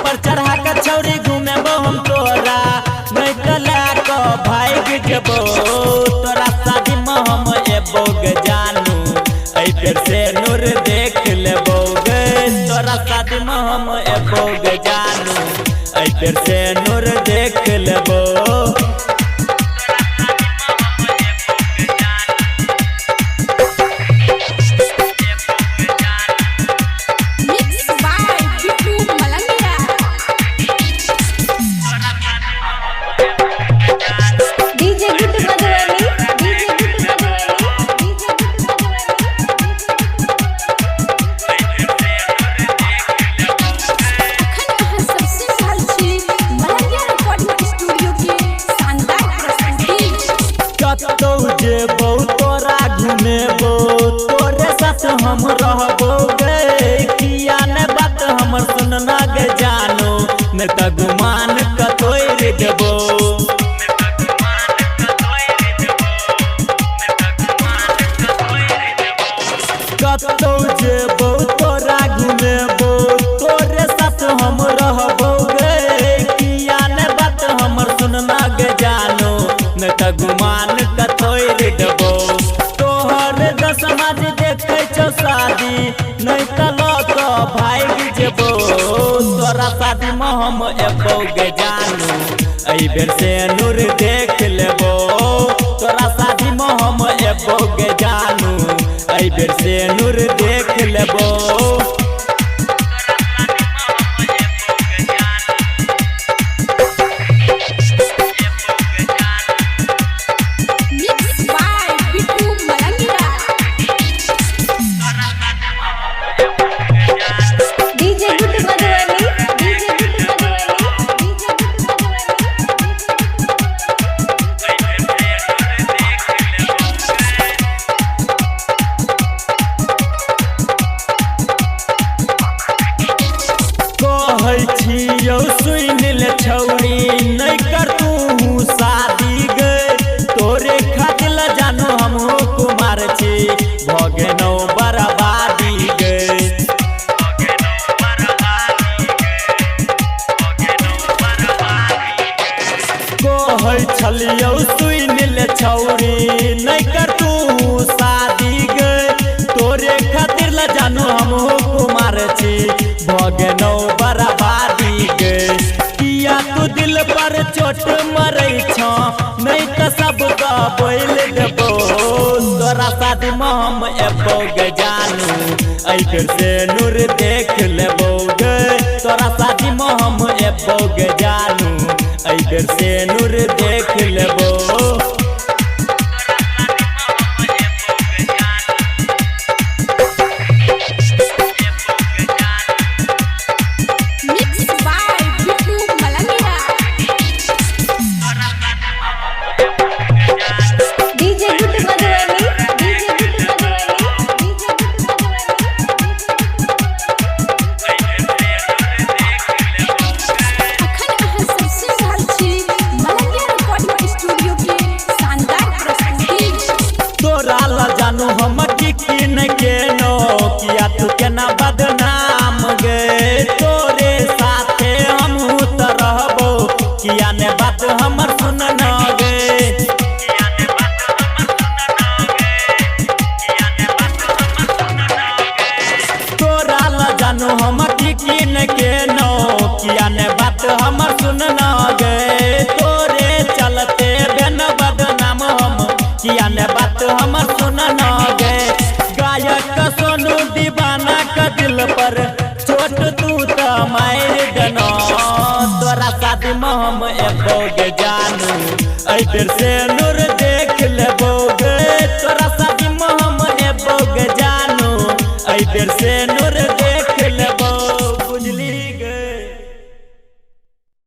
पर चढ़ा के छौरी घूमे हम तोरा नहीं कला को भाग जबो तोरा शादी में हम एबो गे जानू ऐ फिर से नूर देख लेबो गे तोरा शादी में हम एबो गे जानू ऐ फिर से नूर देख लेबो। जेबो तोरा घूमेबो तोरे साथ हम रहबो गे किया ने बात हमर सुनना गे जानो मैं त गुमान कतोर देबो कतो जेबो तोरा घूमेबो तोरे साथ हम रहबो गे किया ने बात हमर सुनना गे जानो मैं त गुमान देबो तोहर समाज देखे छो शादी नहीं तलो तो भाग जेबो तोरा शादी में हम एबो गे जानू ऐ बेर से नूर देख लेबो तोरा शादी में हम एबो गे जानू ऐ बेर से नूर देख लेबो। सुन ले छौरी नहीं कर तू शादी गे तोरे खातिर जानो हम कुमार छी भगे नौ बर्बादी गे कहै छलियौ सुन ले छौरी नहीं कर तू शादी गे तोरे खातिर जानो हम कुमार छी भगे नौ बर्बादी गे किया तू दिल पर चोट मरै छ नहीं त सब का बोल देबो तोरा शादी में हम एबो गे जानू ऐ फिर से नूर देख लेबो गे तोरा शादी में हम एबो गे जानू ऐ फिर से नूर देख लेबो। जानू हम किन के नो किया तू केना बदनाम गे तोरे साथे हम त रहबो किया ने बात हमर सुनना गे तोरा ला जानू हम किन के नो किया ने बात हमर सुनना गे तोरे चलते बेन बदनाम हम किया ने बात हमर सुनना गे गायक सोनू दीवाना का दिल पर चोट तू त मार देना तोरा शादी में हम एबो गे जानू ऐ फिर से नूर देख लेबो गे तोरा शादी में हम एबो गे जानू ऐ फिर से